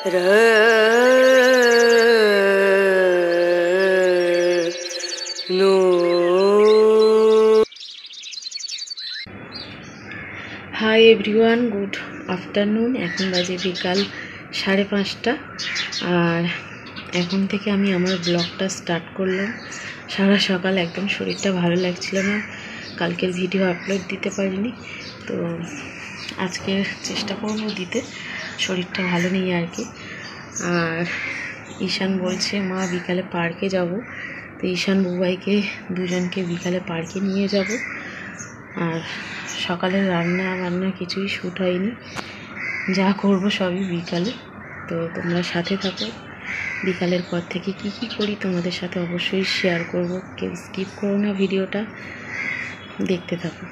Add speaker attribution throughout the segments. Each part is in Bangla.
Speaker 1: Hi everyone, good afternoon. এখন বাজে বিকাল 5:30 আর এখন থেকে আমি আমার ব্লগটা স্টার্ট করলাম। সারা সকাল একদম শরীরটা ভালো লাগছিল না, কালকের ভিডিও আপলোড দিতে পারিনি, তো আজকে চেষ্টা করবো দিতে। শরীরটা ভালো নেই আর কি। আর ঈশান বলছে মা বিকালে পার্কে যাব, তো ঈশান বুবাইকে দুজনকে বিকালে পার্কে নিয়ে যাব। আর সকালের রান্না বান্না কিছুই শ্যুট হয়নি, যা করব সবই বিকালে। তো তোমরা সাথে থাকো, বিকালের পর থেকে কি কি করি তোমাদের সাথে অবশ্যই শেয়ার করব। কেউ স্কিপ করো না, ভিডিওটা দেখতে থাকো।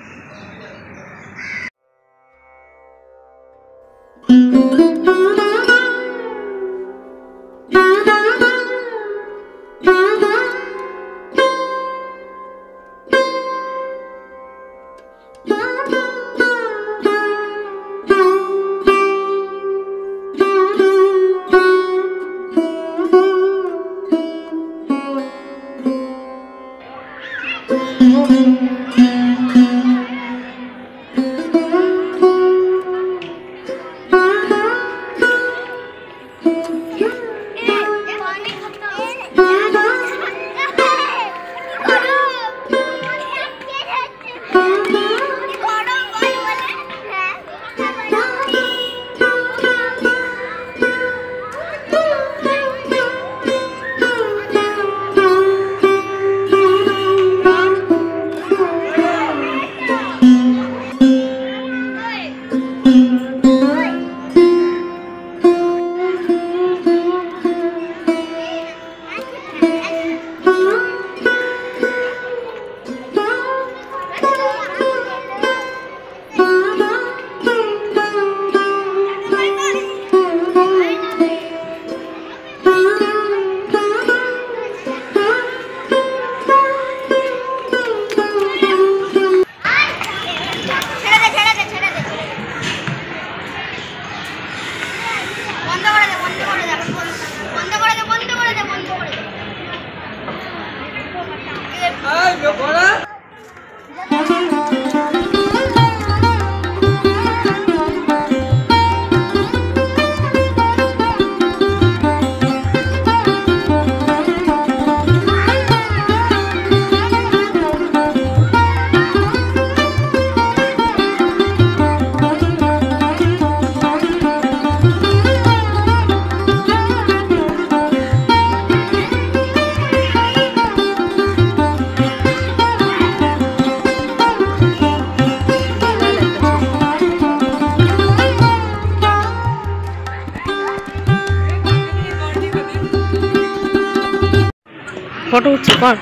Speaker 1: ফটো উঠছি, কর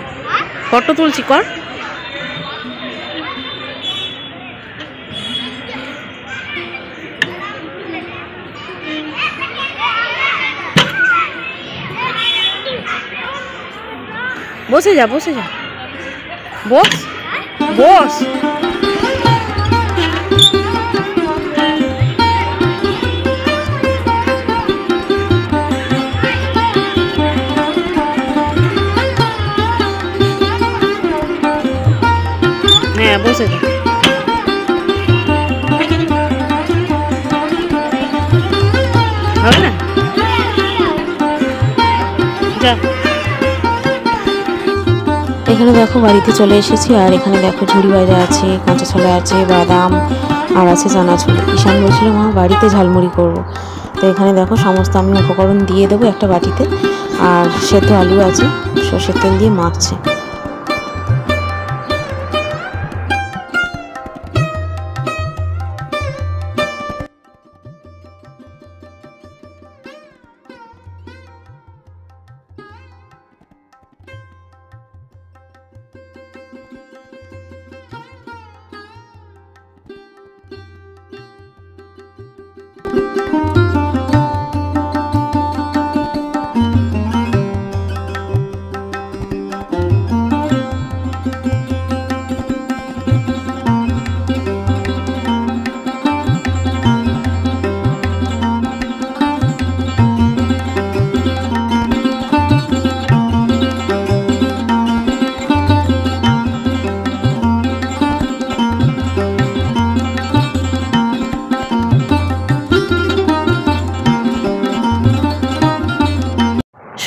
Speaker 1: ফটো তুলছি, কর। বসে যা, বসে যা, বস বস। হ্যাঁ, বসে যা। হবে না, যা।
Speaker 2: এখানে দেখো বাড়িতে চলে এসেছি, আর এখানে দেখো ঝুড়ি ভাজা আছে, কাঁচা ছোলা আছে, বাদাম আর আছে চানাচুর। ঈশান বলছিল মা বাড়িতে ঝালমুড়ি করব, তো এখানে দেখো সমস্ত আমি উপকরণ দিয়ে দেবো একটা বাটিতে। আর সেদ্ধ আলু আছে, সর্ষের তেল দিয়ে মাখছে।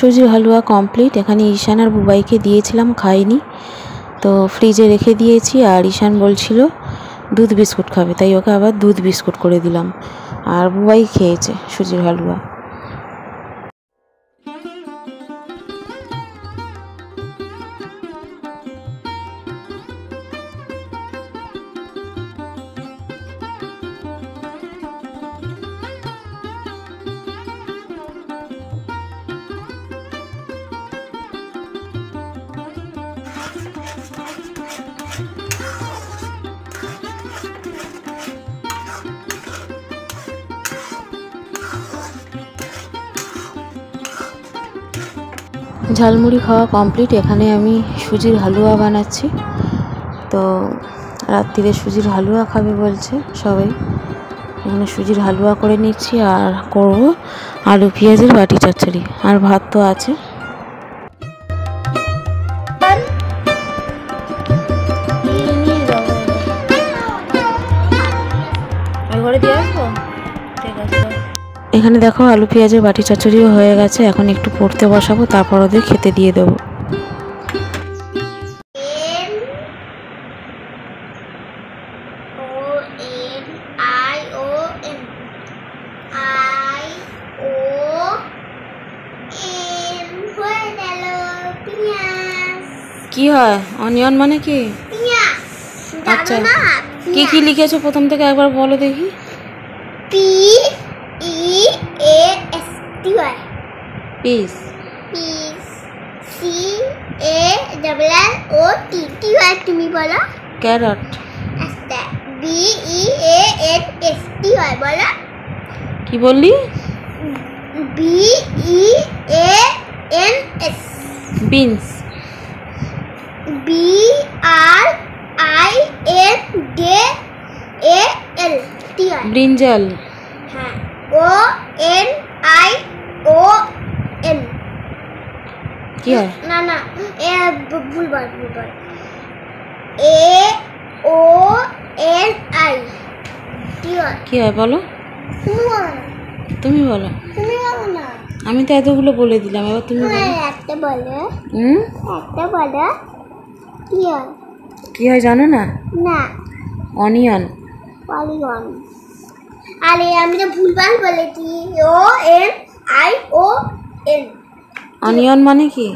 Speaker 2: সুজির হালুয়া কমপ্লিট। এখানে ঈশান আর বুবাইকে দিয়েছিলাম, খাইনি, তো ফ্রিজে রেখে দিয়েছি। আর ঈশান বলছিল দুধ বিস্কুট খাবে, তাই ওকে আবার দুধ বিস্কুট করে দিলাম। আর বুবাই খেয়েছে সুজির হালুয়া। ঝালমুড়ি খাওয়া কমপ্লিট। এখানে আমি সুজির হালুয়া বানাচ্ছি, তো রাত্রিরে সুজির হালুয়া খাবে বলছে সবাই। এখানে সুজির হালুয়া করে নিচ্ছি আর করব আলু পেঁয়াজের বাটি চচ্চড়ি, আর ভাত তো আছে। এখানে দেখো আলু পেঁয়াজের বাটি চচ্চড়িও হয়ে গেছে। এখন একটু পড়তে বসাবো, তারপর ওদের খেতে দিয়ে দেবো। কি হয় অনিয়ন মানে কি? আচ্ছা, কি কি লিখেছো প্রথম থেকে একবার বলো দেখি। পিস,
Speaker 3: তুমি বলো।
Speaker 2: ক্যারট,
Speaker 3: BEANST হয়, বলো।
Speaker 2: কি বললি?
Speaker 3: BEANS,
Speaker 2: বিনস,
Speaker 3: BRINJAL,
Speaker 2: ব্রিঞ্জাল,
Speaker 3: হ্যাঁ, ONION।
Speaker 2: কি হয়?
Speaker 3: না না, ভুলবার AONI।
Speaker 2: কি হয় বলো? তুমি বলো।
Speaker 3: তুমি বলো না।
Speaker 2: আমি তো এতগুলো বলে দিলাম, এবার তুমি বলো।
Speaker 3: একটা বলো। একটা বলো। কি হয়?
Speaker 2: কি হয় জানো না?
Speaker 3: না।
Speaker 2: অনিয়ন।
Speaker 3: পলিগন। আরে আমি তো ভুলবার বলেছি। ONION।
Speaker 2: অনিয়ন মানে কি?